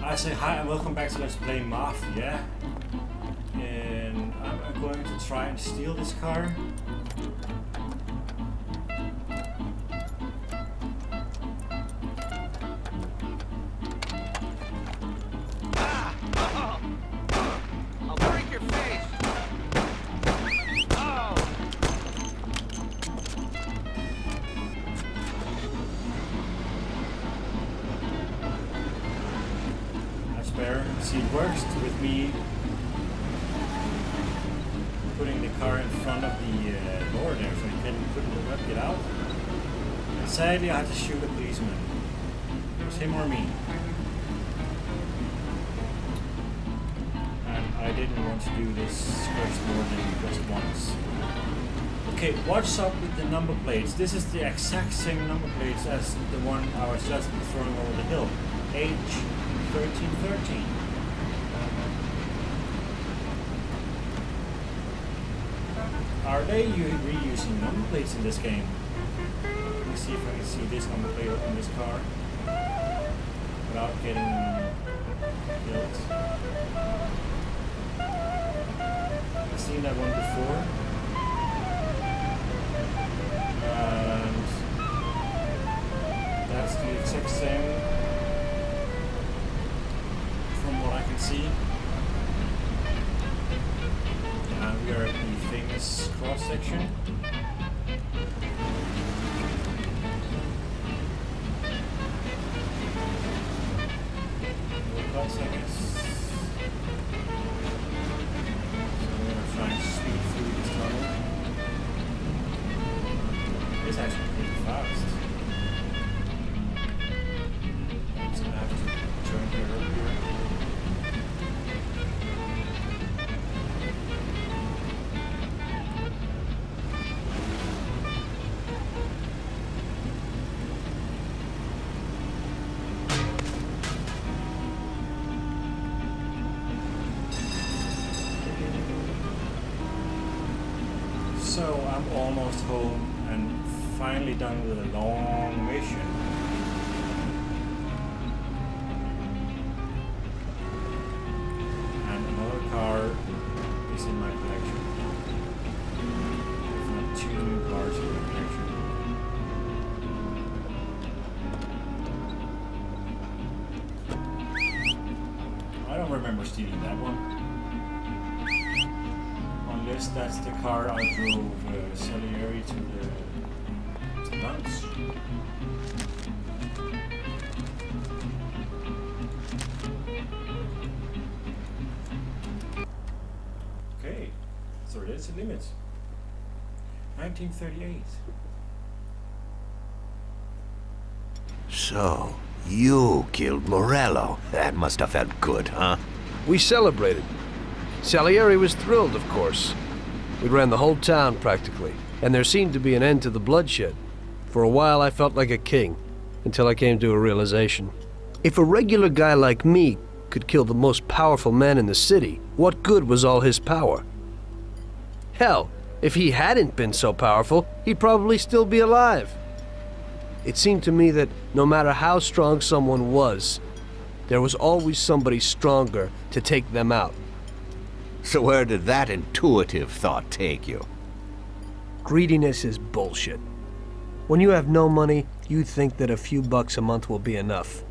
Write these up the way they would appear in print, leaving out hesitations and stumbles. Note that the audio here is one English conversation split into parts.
I say hi and welcome back to Let's Play Mafia. And I'm going to try and steal this car. I'll break your face! Oh! That's better. See, it works with me putting the car in front of the door there so he couldn't get out. And sadly, I had to shoot a policeman. It was him or me. I didn't want to do this first more than just once. Okay, what's up with the number plates? This is the exact same number plates as the one I was just throwing over the hill. H1313. Are they reusing number plates in this game? Let me see if I can see this number plate on this car without getting killed. I've seen that one before, and that's the exact same from what I can see. And we are at the famous cross section. Cuts, I guess. Trying to speed through this tunnel. It's actually pretty fast. I'm just gonna have to turn here over here. So I'm almost home and finally done with a long mission. And another car is in my collection. If not 2 new cars in my collection. I don't remember stealing that one. Unless that's the car I drove Salieri to the lunch. Okay, so that's the limit. 1938. So, you killed Morello. That must have felt good, huh? We celebrated. Salieri was thrilled, of course. We ran the whole town, practically, and there seemed to be an end to the bloodshed. For a while, I felt like a king, until I came to a realization. If a regular guy like me could kill the most powerful man in the city, what good was all his power? Hell, if he hadn't been so powerful, he'd probably still be alive. It seemed to me that no matter how strong someone was, there was always somebody stronger to take them out. So where did that intuitive thought take you? Greediness is bullshit. When you have no money, you think that a few bucks a month will be enough.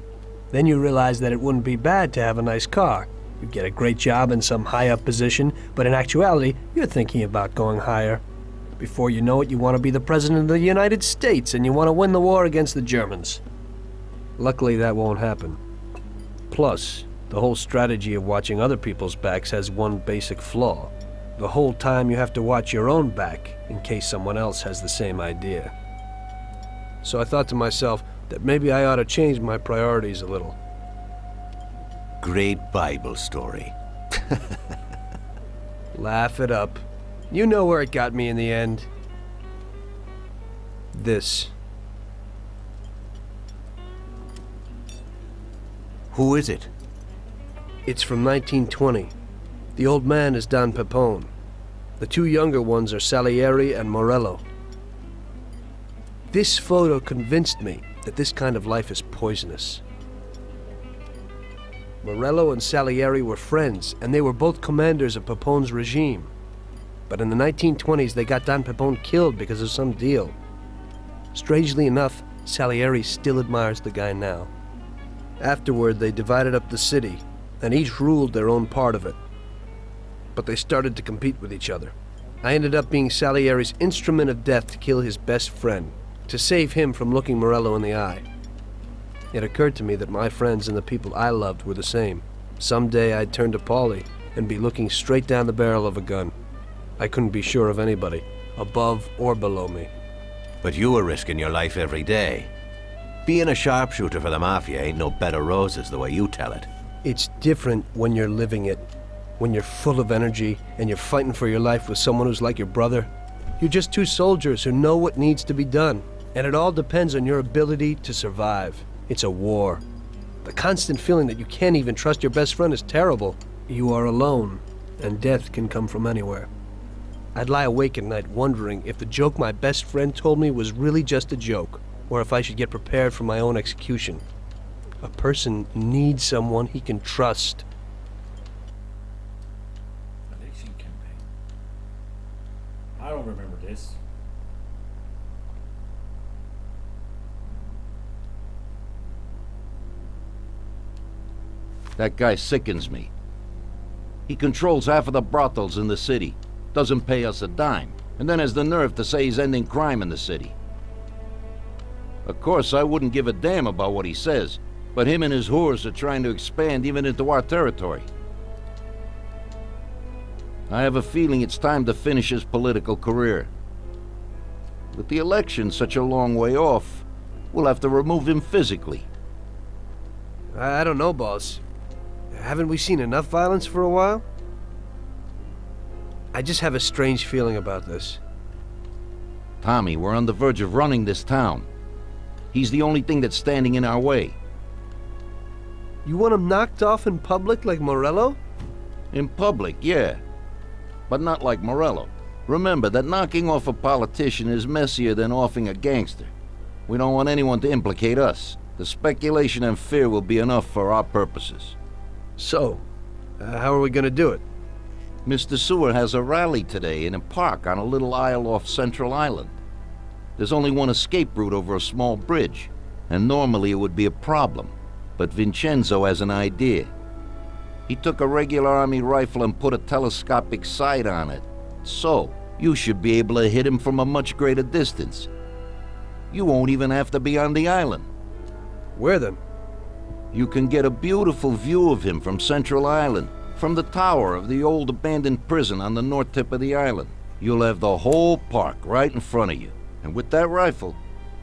Then you realize that it wouldn't be bad to have a nice car. You get a great job in some high-up position, but in actuality, you're thinking about going higher. Before you know it, you want to be the President of the United States, and you want to win the war against the Germans. Luckily, that won't happen. Plus, the whole strategy of watching other people's backs has one basic flaw. The whole time you have to watch your own back in case someone else has the same idea. So I thought to myself that maybe I ought to change my priorities a little. Great Bible story. Laugh it up. You know where it got me in the end. This. Who is it? It's from 1920. The old man is Don Pepone. The 2 younger ones are Salieri and Morello. This photo convinced me that this kind of life is poisonous. Morello and Salieri were friends, and they were both commanders of Pepone's regime. But in the 1920s, they got Don Pepone killed because of some deal. Strangely enough, Salieri still admires the guy now. Afterward, they divided up the city, and each ruled their own part of it. But they started to compete with each other. I ended up being Salieri's instrument of death to kill his best friend, to save him from looking Morello in the eye. It occurred to me that my friends and the people I loved were the same. Someday I'd turn to Paulie and be looking straight down the barrel of a gun. I couldn't be sure of anybody, above or below me. But you were risking your life every day. Being a sharpshooter for the Mafia ain't no bed of roses the way you tell it. It's different when you're living it. When you're full of energy and you're fighting for your life with someone who's like your brother. You're just two soldiers who know what needs to be done. And it all depends on your ability to survive. It's a war. The constant feeling that you can't even trust your best friend is terrible. You are alone, and death can come from anywhere. I'd lie awake at night wondering if the joke my best friend told me was really just a joke, or if I should get prepared for my own execution. A person needs someone he can trust. Election campaign. I don't remember this. That guy sickens me. He controls half of the brothels in the city, doesn't pay us a dime, and then has the nerve to say he's ending crime in the city. Of course, I wouldn't give a damn about what he says, but him and his whores are trying to expand even into our territory. I have a feeling it's time to finish his political career. With the election such a long way off, we'll have to remove him physically. I don't know, boss. Haven't we seen enough violence for a while? I just have a strange feeling about this. Tommy, we're on the verge of running this town. He's the only thing that's standing in our way. You want him knocked off in public like Morello? In public, yeah. But not like Morello. Remember that knocking off a politician is messier than offing a gangster. We don't want anyone to implicate us. The speculation and fear will be enough for our purposes. So, how are we gonna do it? Mr. Seward has a rally today in a park on a little isle off Central Island. There's only one escape route over a small bridge, and normally it would be a problem. But Vincenzo has an idea. He took a regular army rifle and put a telescopic sight on it. So, you should be able to hit him from a much greater distance. You won't even have to be on the island. Where then? You can get a beautiful view of him from Central Island, from the tower of the old abandoned prison on the north tip of the island. You'll have the whole park right in front of you. And with that rifle,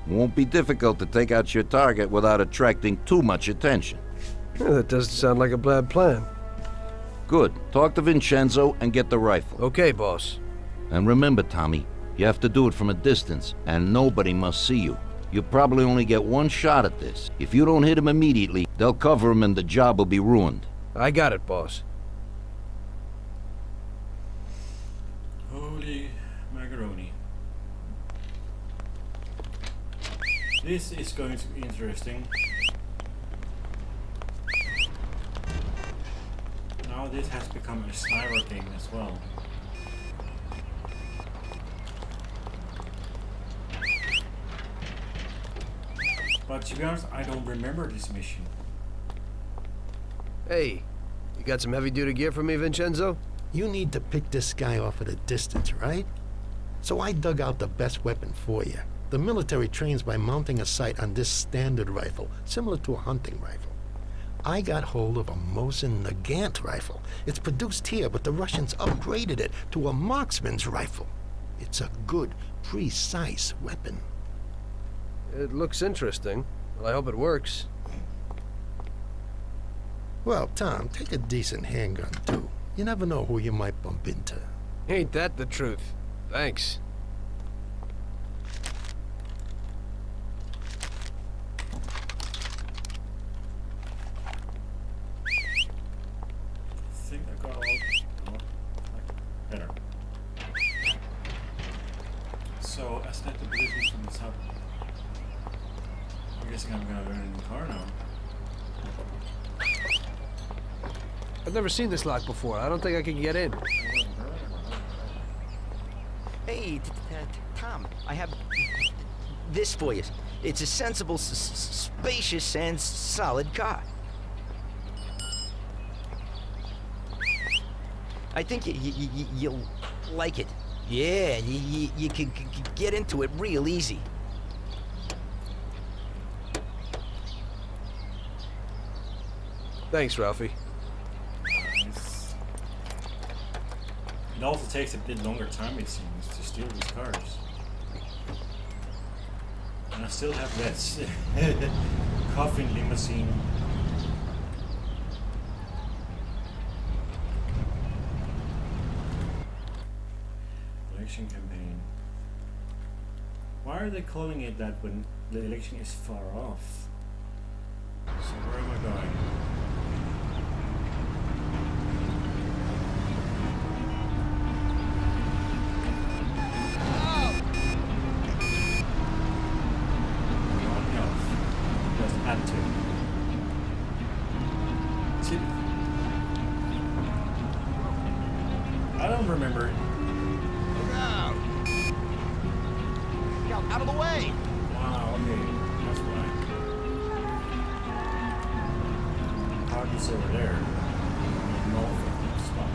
it won't be difficult to take out your target without attracting too much attention. That doesn't sound like a bad plan. Good. Talk to Vincenzo and get the rifle. Okay, boss. And remember, Tommy, you have to do it from a distance, and nobody must see you. You'll probably only get one shot at this. If you don't hit him immediately, they'll cover him and the job will be ruined. I got it, boss. Holy macaroni. This is going to be interesting. Now this has become a sniper game as well. But to be honest, I don't remember this mission. Hey, you got some heavy-duty gear for me, Vincenzo? You need to pick this guy off at a distance, right? So I dug out the best weapon for you. The military trains by mounting a sight on this standard rifle, similar to a hunting rifle. I got hold of a Mosin Nagant rifle. It's produced here, but the Russians upgraded it to a marksman's rifle. It's a good, precise weapon. It looks interesting. Well, I hope it works. Well, Tom, take a decent handgun, too. You never know who you might bump into. Ain't that the truth? Thanks. I think I got all better. So I select the positions from the top. I'm guessing I'm gonna learn a new car now. I've never seen this lock before. I don't think I can get in. Hey, Tom, I have this for you. It's a sensible, spacious, and solid car. I think you'll like it. Yeah, you can get into it real easy. Thanks, Ralphie. Nice. It also takes a bit longer time, it seems, to steal these cars. And I still have that coffin limousine. Election campaign. Why are they calling it that when the election is far off? So where am I going? I don't remember. Out of the way! Wow, okay, that's why. Party's over there. North of that spot.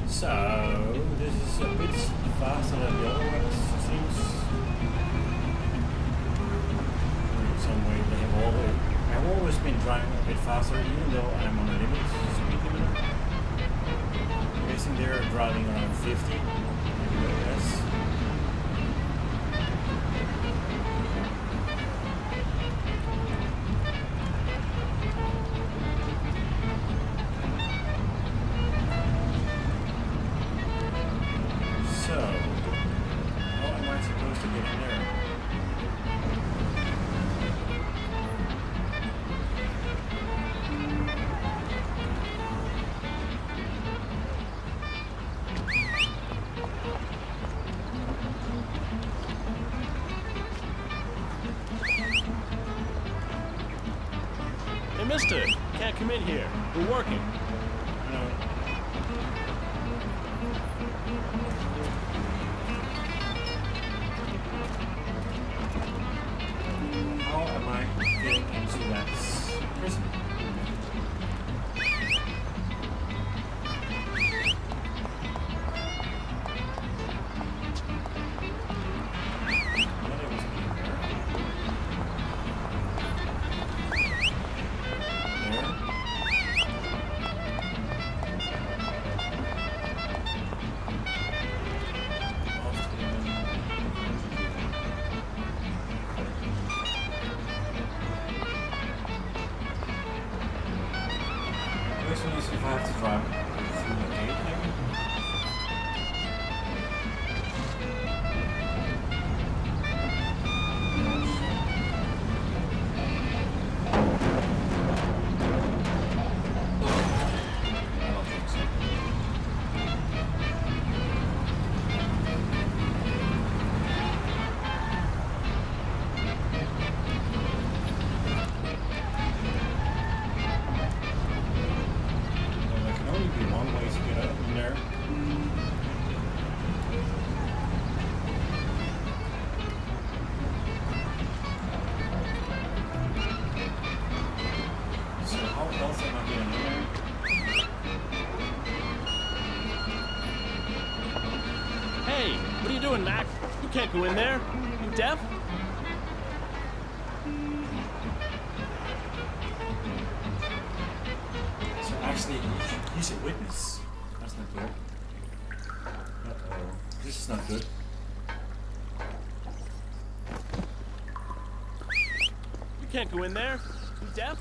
So, this is a bit faster than the other ones, it seems. In some way, I've always been driving a bit faster, even though I'm on a limit speed limit. I'm guessing they're driving around 50. Yes. So, how am I supposed to get in there? Hey, mister, can't come in here. We're working. I know. How am I getting into that prison? Question is if I have to drive through the gate maybe? I don't think so. Well, there can only be one way to get up in there. So how else am I getting in there? Hey, what are you doing, Mac? You can't go in there. You deaf? So actually, he's a witness. That's not good. Uh-oh. This is not good. You can't go in there. You deaf?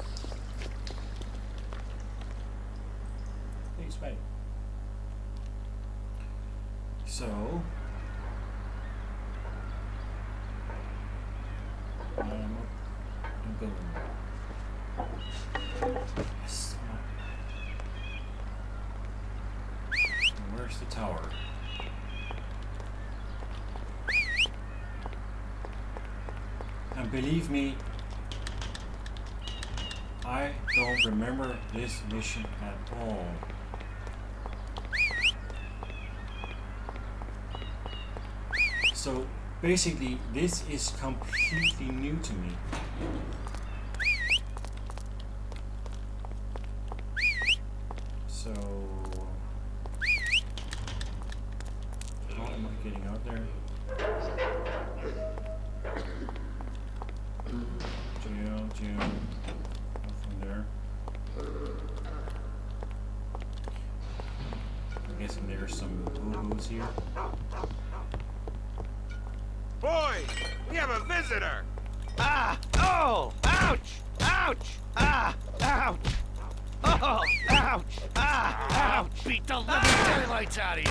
Please wait. So... I'm going. Yes. Where's the tower? And believe me, I don't remember this mission at all. So basically, this is completely new to me. So how am I getting out there? Jail. Nothing there. I'm guessing there's some boo-boos here. Boys, we have a visitor. Ah! Oh! Ouch! Ouch! Ah! Ouch! Oh! Ouch! Ah! Ouch! Beat the living daylights out of you!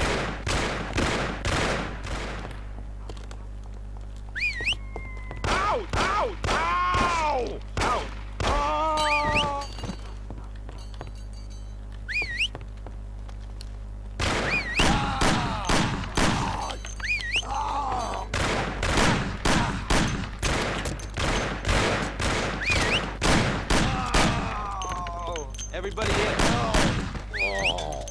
Ow! Ow! Ow! Ow! Oh! Everybody in. Oh!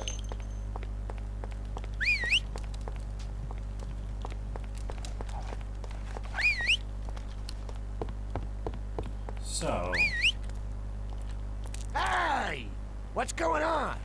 So Hey! What's going on?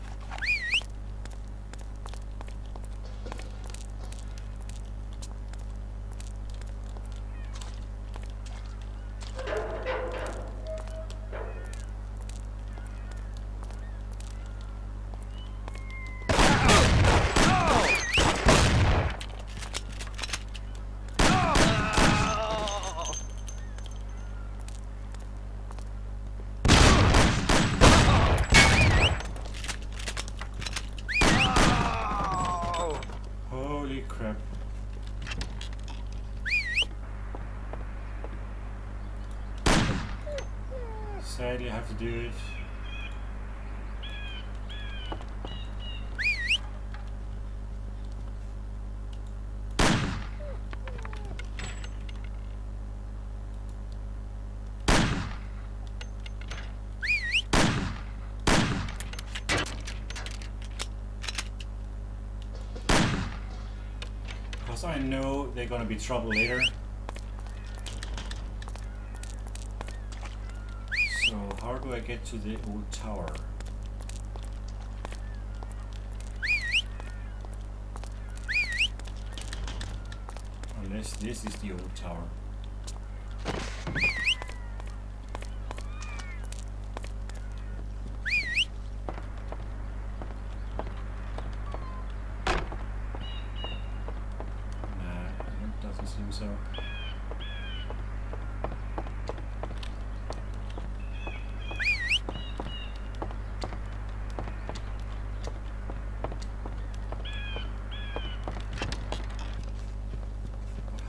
holy crap. Sadly, I have to do it. Because I know they're gonna be trouble later. So how do I get to the old tower? Unless this is the old tower. Nah, it doesn't seem so.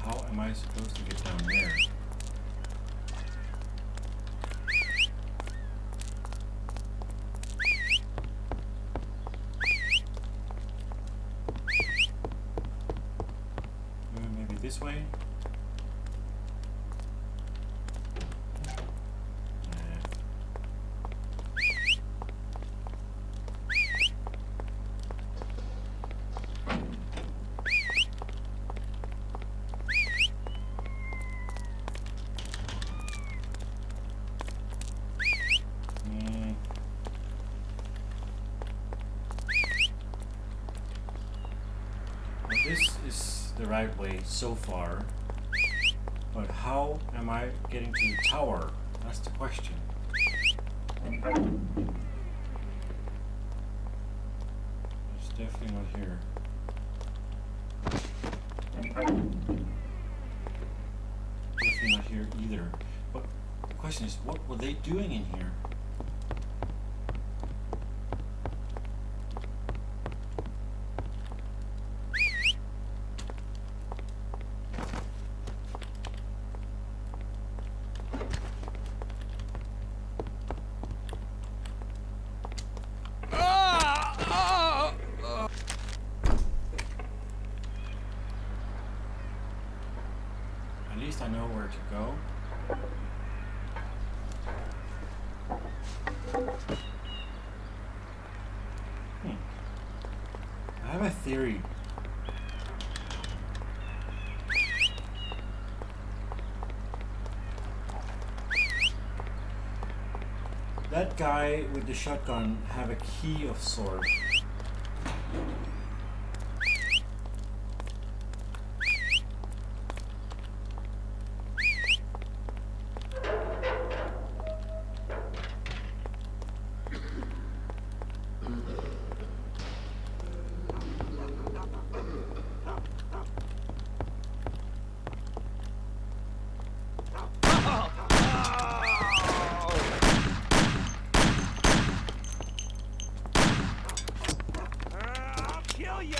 How am I supposed to get down there? Maybe this way? Nah. Mm. Well, this is the right way so far, but how am I getting to the tower? That's the question. It's definitely not here. Definitely not here either. But the question is, what were they doing in here? I know where to go. I have a theory. That guy with the shotgun have a key of sort. I'll kill ya!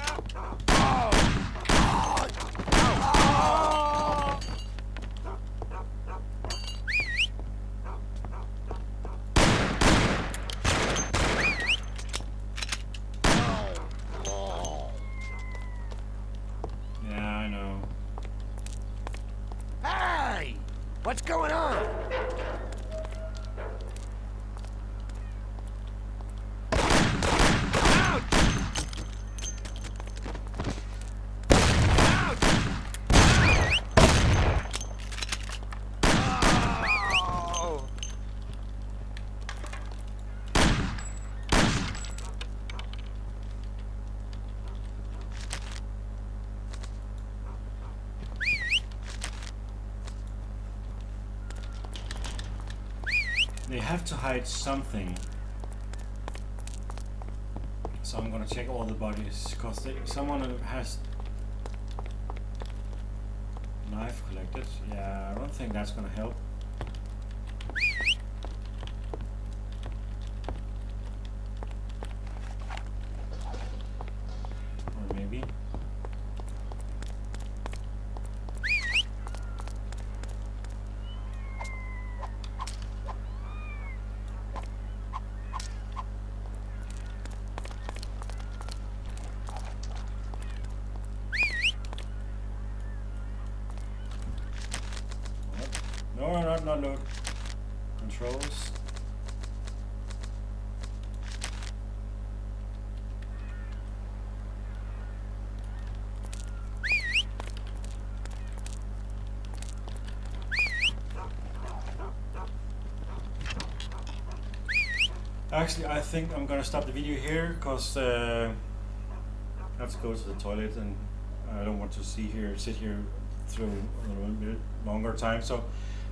Yeah, I know. Hey! What's going on? They have to hide something. So I'm gonna check all the bodies, because someone has knife collected. Yeah, I don't think that's gonna help. Or maybe. No, not load. Controls. Actually, I think I'm gonna stop the video here, because I have to go to the toilet and I don't want to sit here through a little bit longer time. So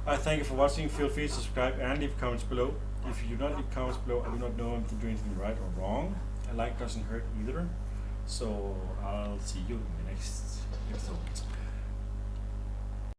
I thank you for watching. Feel free to subscribe and leave comments below. If you do not leave comments below, I do not know if I'm doing anything right or wrong. A like doesn't hurt either. So I'll see you in the next episode.